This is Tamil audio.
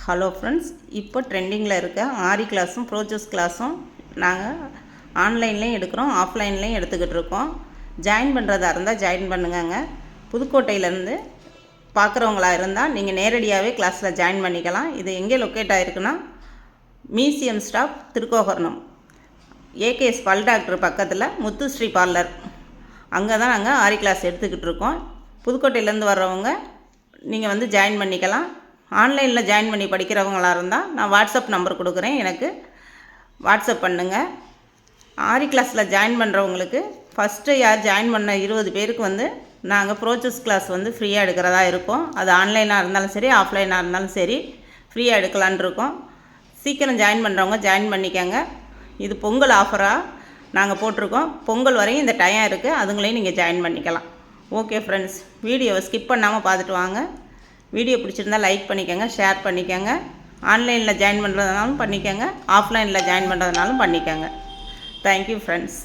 ஹலோ ஃப்ரெண்ட்ஸ், இப்போ ட்ரெண்டிங்கில் இருக்க ஆரி கிளாஸும் ப்ரோச்சஸ் கிளாஸும் நாங்கள் ஆன்லைன்லேயும் எடுக்கிறோம், ஆஃப்லைன்லேயும் எடுத்துக்கிட்டு இருக்கோம். ஜாயின் பண்ணுறதா இருந்தால் ஜாயின் பண்ணுங்கங்க. புதுக்கோட்டையிலேருந்து பார்க்குறவங்களா இருந்தால் நீங்கள் நேரடியாகவே கிளாஸில் ஜாயின் பண்ணிக்கலாம். இது எங்கே லொக்கேட் ஆகிருக்குன்னா மியூசியம் ஸ்டாப் திருக்கோகர்ணம், ஏகேஎஸ் பல் டாக்டர் பக்கத்தில் முத்துஸ்ரீ பார்லர், அங்கே தான் நாங்கள் ஆரி கிளாஸ் எடுத்துக்கிட்டு இருக்கோம். புதுக்கோட்டையிலேருந்து வர்றவங்க நீங்கள் வந்து ஜாயின் பண்ணிக்கலாம். ஆன்லைனில் ஜாயின் பண்ணி படிக்கிறவங்களாக இருந்தால் நான் வாட்ஸ்அப் நம்பர் கொடுக்குறேன், எனக்கு வாட்ஸ்அப் பண்ணுங்கள். ஆரி கிளாஸில் ஜாயின் பண்ணுறவங்களுக்கு ஃபஸ்ட்டு யார் ஜாயின் பண்ண 20 பேருக்கு வந்து நாங்கள் ப்ரோச்சஸ் கிளாஸ் வந்து ஃப்ரீயாக எடுக்கிறதா இருக்கோம். அது ஆன்லைனாக இருந்தாலும் சரி, ஆஃப்லைனாக இருந்தாலும் சரி, ஃப்ரீயாக எடுக்கலான் இருக்கோம். சீக்கிரம் ஜாயின் பண்ணுறவங்க ஜாயின் பண்ணிக்கோங்க. இது பொங்கல் ஆஃபராக நாங்கள் போட்டிருக்கோம். பொங்கல் வரையும் இந்த டைம் இருக்குது, அதுங்களையும் நீங்கள் ஜாயின் பண்ணிக்கலாம். ஓகே ஃப்ரெண்ட்ஸ், வீடியோவை ஸ்கிப் பண்ணாமல் பார்த்துட்டு வாங்க. வீடியோ பிடிச்சிருந்தால் லைக் பண்ணிக்கோங்க, ஷேர் பண்ணிக்கோங்க. ஆன்லைனில் ஜாயின் பண்ணுறதுனாலும் பண்ணிக்கோங்க, ஆஃப்லைனில் ஜாயின் பண்ணுறதுனாலும் பண்ணிக்கோங்க. Thank you friends.